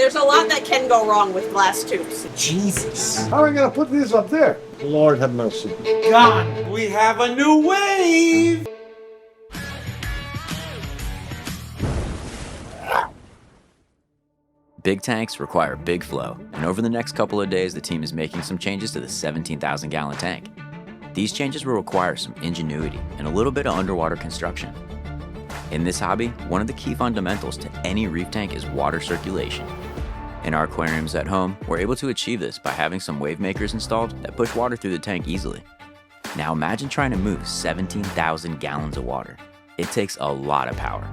There's a lot that can go wrong with glass tubes. Jesus. How are we going to put these up there? Lord have mercy. God, we have a new wave! Big tanks require big flow, and over the next couple of days, the team is making some changes to the 17,000 gallon tank. These changes will require some ingenuity and a little bit of underwater construction. In this hobby, one of the key fundamentals to any reef tank is water circulation. In our aquariums at home, we're able to achieve this by having some wave makers installed that push water through the tank easily. Now imagine trying to move 17,000 gallons of water. It takes a lot of power.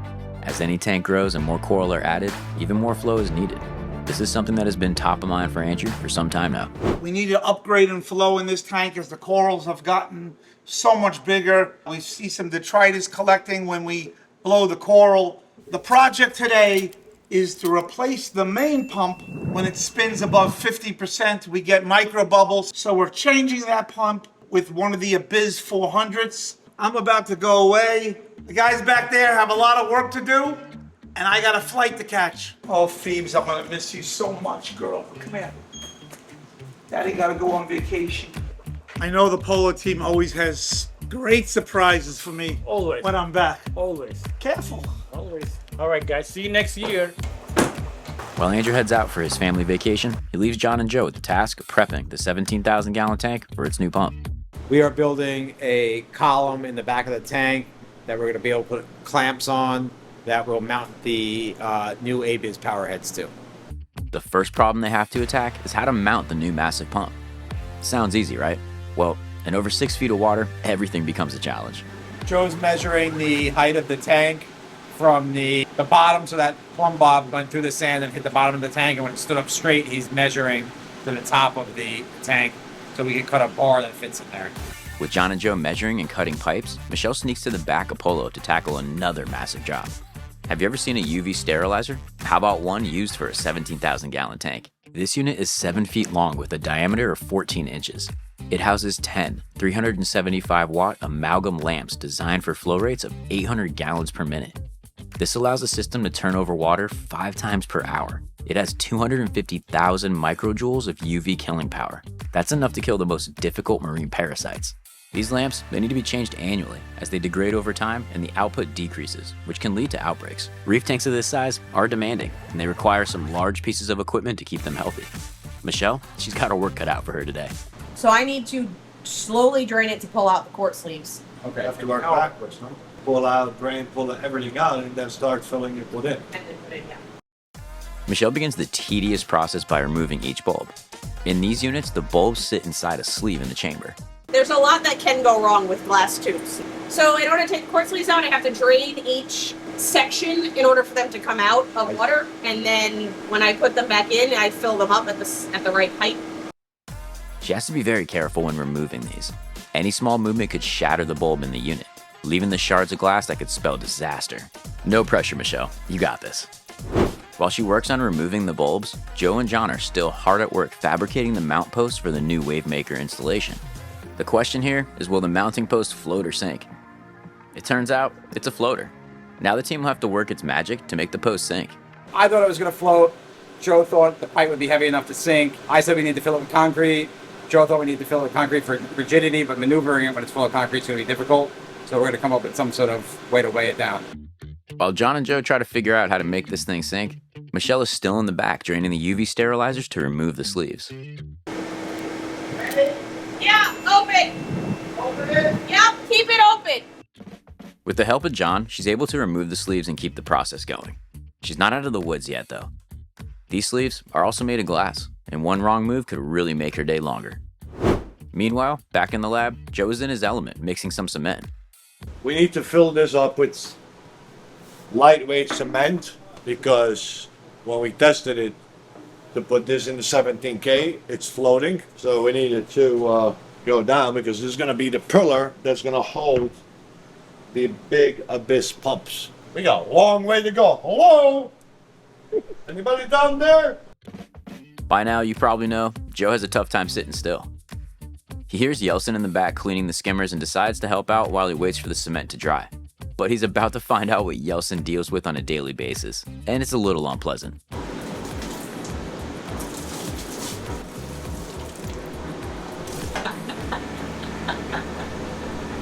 As any tank grows and more coral are added, even more flow is needed. This is something that has been top of mind for Andrew for some time now. We need to upgrade and flow in this tank as the corals have gotten so much bigger. We see some detritus collecting when we blow the coral. The project today is to replace the main pump. When it spins above 50%, we get micro bubbles. So we're changing that pump with one of the Abyss 400s. I'm about to go away. The guys back there have a lot of work to do, and I got a flight to catch. Oh, Phoebes, I'm gonna miss you so much, girl. Come here. Daddy gotta go on vacation. I know the polo team always has great surprises for me. Always. When I'm back. Always. Careful. Always. All right, guys. See you next year. While Andrew heads out for his family vacation, he leaves John and Joe with the task of prepping the 17,000 gallon tank for its new pump. We are building a column in the back of the tank that we're going to be able to put clamps on that will mount the new Abyss power heads to. The first problem they have to attack is how to mount the new massive pump. Sounds easy, right? Well, in over 6 feet of water, everything becomes a challenge. Joe's measuring the height of the tank from the bottom, so that plumb bob went through the sand and hit the bottom of the tank, and when it stood up straight, he's measuring to the top of the tank so we can cut a bar that fits in there. With John and Joe measuring and cutting pipes, Michelle sneaks to the back of Polo to tackle another massive job. Have you ever seen a UV sterilizer? How about one used for a 17,000 gallon tank? This unit is 7 feet long with a diameter of 14 inches. It houses 10 375 watt amalgam lamps designed for flow rates of 800 gallons per minute. This allows the system to turn over water 5 times per hour. It has 250,000 microjoules of UV killing power. That's enough to kill the most difficult marine parasites. These lamps, they need to be changed annually as they degrade over time and the output decreases, which can lead to outbreaks. Reef tanks of this size are demanding, and they require some large pieces of equipment to keep them healthy. Michelle, she's got her work cut out for her today. So I need to slowly drain it to pull out the quartz leaves. Okay, you have to work backwards, no? Pull out, drain, pull everything out, and then start filling it within. And then put it down. Michelle begins the tedious process by removing each bulb. In these units, the bulbs sit inside a sleeve in the chamber. There's a lot that can go wrong with glass tubes. So in order to take the quartz leaves out, I have to drain each section in order for them to come out of water. And then when I put them back in, I fill them up at the right height. She has to be very careful when removing these. Any small movement could shatter the bulb in the unit, leaving the shards of glass that could spell disaster. No pressure, Michelle. You got this. While she works on removing the bulbs, Joe and John are still hard at work fabricating the mount posts for the new Wavemaker installation. The question here is, will the mounting post float or sink? It turns out it's a floater. Now the team will have to work its magic to make the post sink. I thought it was going to float. Joe thought the pipe would be heavy enough to sink. I said we need to fill it with concrete. Joe thought we need to fill it with concrete for rigidity, but maneuvering it when it's full of concrete is going to be difficult. So we're going to come up with some sort of way to weigh it down. While John and Joe try to figure out how to make this thing sink, Michelle is still in the back draining the UV sterilizers to remove the sleeves. Yeah, open. Open it. Yep, keep it open. With the help of John, she's able to remove the sleeves and keep the process going. She's not out of the woods yet, though. These sleeves are also made of glass, and one wrong move could really make her day longer. Meanwhile, back in the lab, Joe is in his element, mixing some cement. We need to fill this up with lightweight cement because when we tested it to put this in the 17K, it's floating. So we needed to go down because this is going to be the pillar that's going to hold the big Abyss pumps. We got a long way to go. Hello? Anybody down there? By now, you probably know, Joe has a tough time sitting still. He hears Yeltsin in the back cleaning the skimmers and decides to help out while he waits for the cement to dry. But he's about to find out what Yeltsin deals with on a daily basis, and it's a little unpleasant.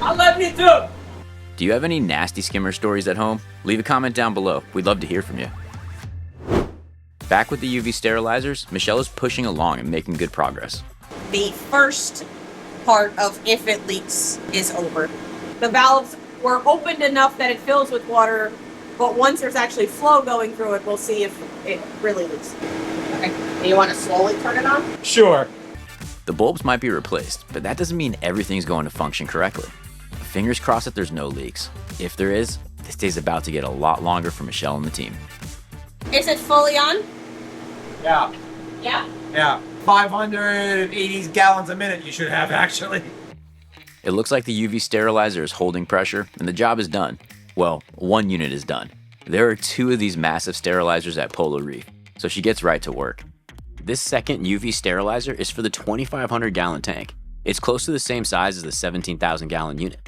I love you too. Do you have any nasty skimmer stories at home? Leave a comment down below. We'd love to hear from you. Back with the UV sterilizers, Michelle is pushing along and making good progress. The first part of if it leaks is over. The valves were opened enough that it fills with water, but once there's actually flow going through it, we'll see if it really leaks. Okay, you want to slowly turn it on? Sure. The bulbs might be replaced, but that doesn't mean everything's going to function correctly. Fingers crossed that there's no leaks. If there is, this day's about to get a lot longer for Michelle and the team. Is it fully on? Yeah. Yeah. Yeah. 580 gallons a minute you should have, actually. It looks like the UV sterilizer is holding pressure and the job is done. Well, one unit is done. There are 2 of these massive sterilizers at Polo Reef, so she gets right to work. This second UV sterilizer is for the 2,500 gallon tank. It's close to the same size as the 17,000 gallon unit.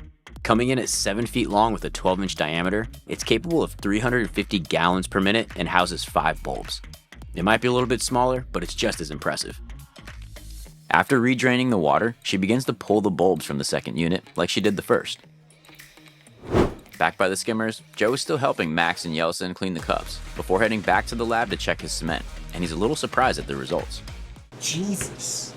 Coming in at 7 feet long with a 12-inch diameter, it's capable of 350 gallons per minute and houses 5 bulbs. It might be a little bit smaller, but it's just as impressive. After redraining the water, she begins to pull the bulbs from the second unit like she did the first. Back by the skimmers, Joe is still helping Max and Yeltsin clean the cups before heading back to the lab to check his cement, and he's a little surprised at the results. Jesus.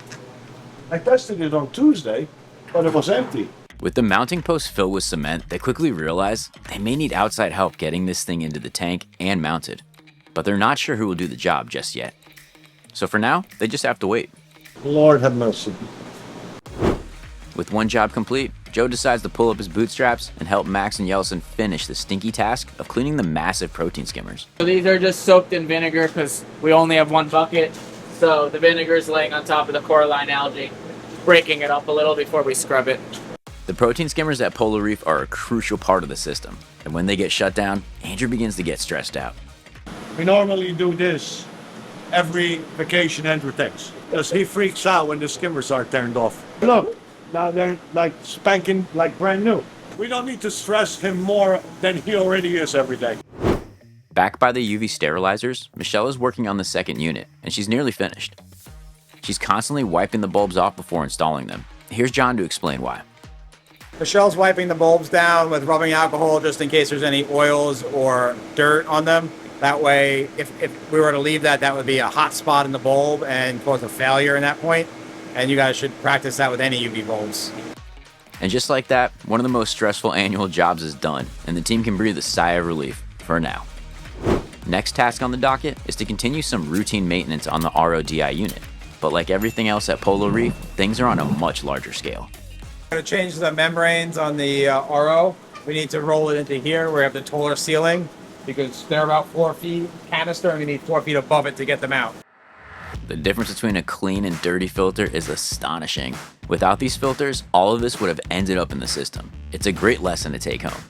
I tested it on Tuesday, but it was empty. With the mounting post filled with cement, they quickly realize they may need outside help getting this thing into the tank and mounted, but they're not sure who will do the job just yet. So for now, they just have to wait. Lord have mercy. With one job complete, Joe decides to pull up his bootstraps and help Max and Yeltsin finish the stinky task of cleaning the massive protein skimmers. So these are just soaked in vinegar because we only have one bucket. So the vinegar is laying on top of the coralline algae, breaking it up a little before we scrub it. The protein skimmers at Polo Reef are a crucial part of the system, and when they get shut down, Andrew begins to get stressed out. We normally do this every vacation Andrew takes, because he freaks out when the skimmers are turned off. Look, now they're like spanking like brand new. We don't need to stress him more than he already is every day. Back by the UV sterilizers, Michelle is working on the second unit, and she's nearly finished. She's constantly wiping the bulbs off before installing them. Here's John to explain why. Michelle's wiping the bulbs down with rubbing alcohol just in case there's any oils or dirt on them. That way, if we were to leave that, that would be a hot spot in the bulb and cause a failure in that point. And you guys should practice that with any UV bulbs. And just like that, one of the most stressful annual jobs is done, and the team can breathe a sigh of relief for now. Next task on the docket is to continue some routine maintenance on the RODI unit. But like everything else at Polo Reef, things are on a much larger scale. We're going to change the membranes on the RO. We need to roll it into here where we have the taller ceiling because they're about 4 feet canister and we need 4 feet above it to get them out. The difference between a clean and dirty filter is astonishing. Without these filters, all of this would have ended up in the system. It's a great lesson to take home.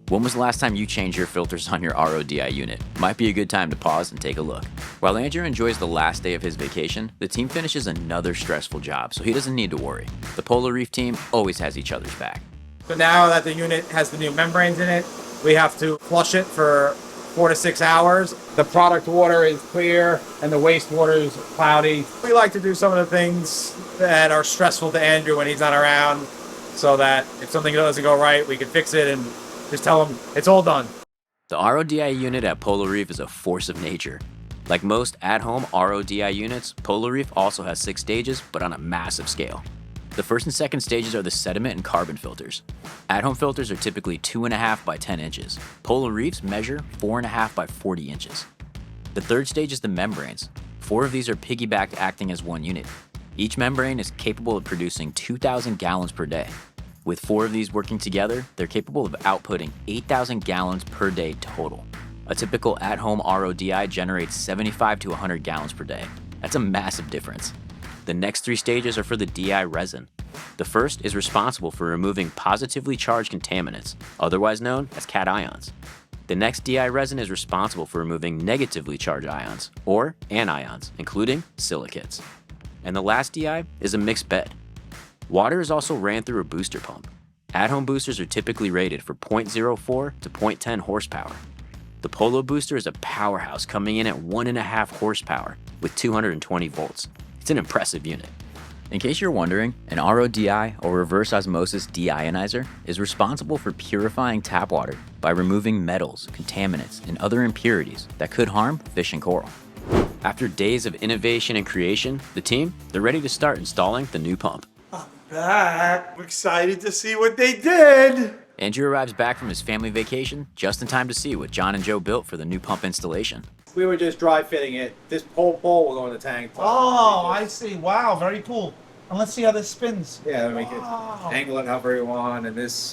When was the last time you changed your filters on your RODI unit? Might be a good time to pause and take a look. While Andrew enjoys the last day of his vacation, the team finishes another stressful job, so he doesn't need to worry. The Polo Reef team always has each other's back. So now that the unit has the new membranes in it, we have to flush it for 4 to 6 hours. The product water is clear and the wastewater is cloudy. We like to do some of the things that are stressful to Andrew when he's not around so that if something doesn't go right, we can fix it and just tell him it's all done. The RODI unit at Polo Reef is a force of nature. Like most at-home RODI units, Polo Reef also has 6 stages, but on a massive scale. The first and second stages are the sediment and carbon filters. At-home filters are typically 2.5 by 10 inches. Polo Reefs measure 4.5 by 40 inches. The third stage is the membranes. 4 of these are piggybacked acting as one unit. Each membrane is capable of producing 2,000 gallons per day. With 4 of these working together, they're capable of outputting 8,000 gallons per day total. A typical at-home RODI generates 75 to 100 gallons per day. That's a massive difference. The next 3 stages are for the DI resin. The first is responsible for removing positively charged contaminants, otherwise known as cations. The next DI resin is responsible for removing negatively charged ions, or anions, including silicates. And the last DI is a mixed bed. Water is also ran through a booster pump. At-home boosters are typically rated for 0.04 to 0.10 horsepower. The Polo booster is a powerhouse coming in at 1.5 horsepower with 220 volts. It's an impressive unit. In case you're wondering, an RODI or reverse osmosis deionizer is responsible for purifying tap water by removing metals, contaminants, and other impurities that could harm fish and coral. After days of innovation and creation, the team, they're ready to start installing the new pump. Back. I'm excited to see what they did. Andrew arrives back from his family vacation just in time to see what John and Joe built for the new pump installation. We were just dry fitting it. This pole will go in the tank. Oh, I see. Wow, very cool. And let's see how this spins. Yeah, then we can angle it however you want, and this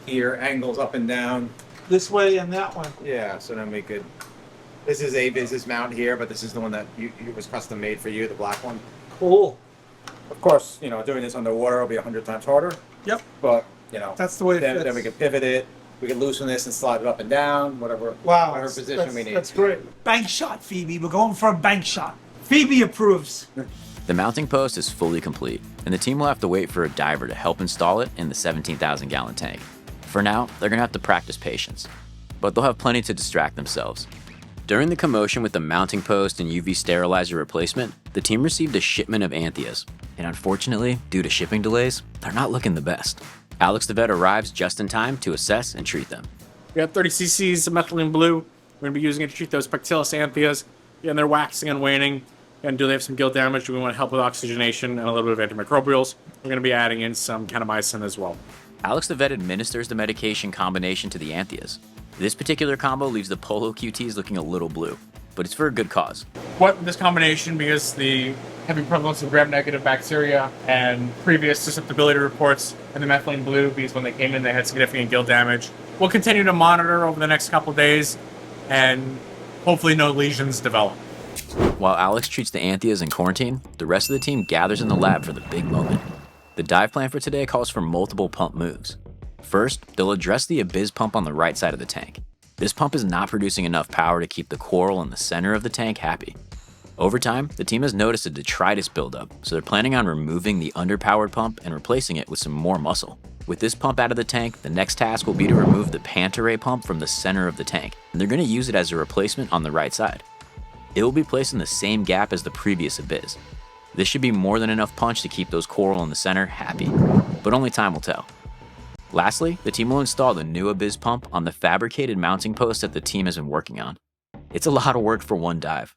here angles up and down. This way and that one. Yeah, so then we could. This is a business mount here, but this is the one that was custom made for you, the black one. Cool. Of course, doing this underwater will be 100 times harder. Yep. But That's the way it then, fits. then we can pivot it. We can loosen this and slide it up and down, whatever position we need. That's great. Bank shot, Phoebe. We're going for a bank shot. Phoebe approves. The mounting post is fully complete, and the team will have to wait for a diver to help install it in the 17,000-gallon tank. For now, they're going to have to practice patience, but they'll have plenty to distract themselves. During the commotion with the mounting post and UV sterilizer replacement, the team received a shipment of anthias, and unfortunately, due to shipping delays, they're not looking the best. Alex the vet arrives just in time to assess and treat them. We have 30 cc's of methylene blue. We're going to be using it to treat those Pectillus anthias. And they're waxing and waning. And do they have some gill damage? Do we want to help with oxygenation and a little bit of antimicrobials? We're going to be adding in some kanamycin as well. Alex the vet administers the medication combination to the anthias. This particular combo leaves the Polo QTs looking a little blue, but it's for a good cause. What this combination, because the heavy prevalence of gram-negative bacteria and previous susceptibility reports, and the methylene blue, because when they came in they had significant gill damage. We'll continue to monitor over the next couple days, and hopefully no lesions develop. While Alex treats the anthias in quarantine, the rest of the team gathers in the lab for the big moment. The dive plan for today calls for multiple pump moves. First, they'll address the Abyss pump on the right side of the tank. This pump is not producing enough power to keep the coral in the center of the tank happy. Over time, the team has noticed a detritus buildup, so they're planning on removing the underpowered pump and replacing it with some more muscle. With this pump out of the tank, the next task will be to remove the Pantaray pump from the center of the tank, and they're going to use it as a replacement on the right side. It will be placed in the same gap as the previous Abyss. This should be more than enough punch to keep those coral in the center happy, but only time will tell. Lastly, the team will install the new Abyss pump on the fabricated mounting post that the team has been working on. It's a lot of work for one dive.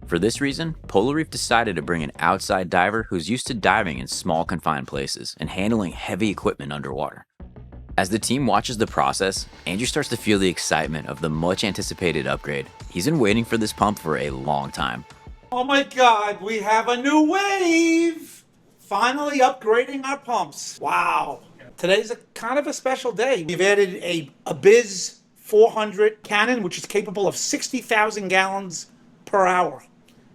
For this reason, Polo Reef decided to bring an outside diver who's used to diving in small confined places and handling heavy equipment underwater. As the team watches the process, Andrew starts to feel the excitement of the much anticipated upgrade. He's been waiting for this pump for a long time. Oh my God, we have a new wave! Finally upgrading our pumps. Wow. Today's a kind of a special day. We've added a Abyss 400 cannon, which is capable of 60,000 gallons per hour.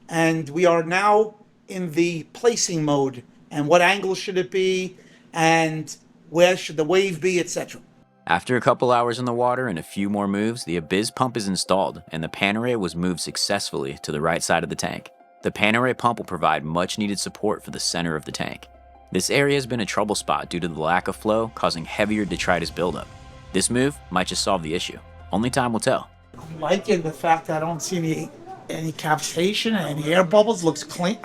And we are now in the placing mode. And what angle should it be? And where should the wave be, etc. After a couple hours in the water and a few more moves, the Abyss pump is installed and the Pantaray was moved successfully to the right side of the tank. The Pantaray pump will provide much needed support for the center of the tank. This area has been a trouble spot due to the lack of flow, causing heavier detritus buildup. This move might just solve the issue. Only time will tell. I'm liking the fact that I don't see any cavitation, any air bubbles. Looks clean.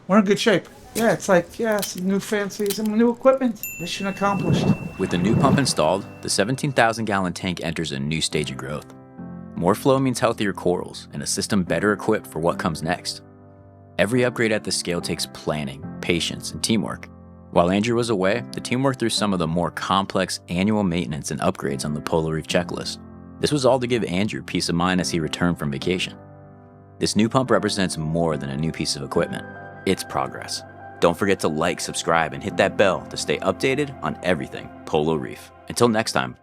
We're in good shape. Yeah, it's like, some new some new equipment. Mission accomplished. With the new pump installed, the 17,000-gallon tank enters a new stage of growth. More flow means healthier corals and a system better equipped for what comes next. Every upgrade at this scale takes planning, patience, and teamwork. While Andrew was away, the team worked through some of the more complex annual maintenance and upgrades on the Polo Reef checklist. This was all to give Andrew peace of mind as he returned from vacation. This new pump represents more than a new piece of equipment. It's progress. Don't forget to like, subscribe, and hit that bell to stay updated on everything Polo Reef. Until next time,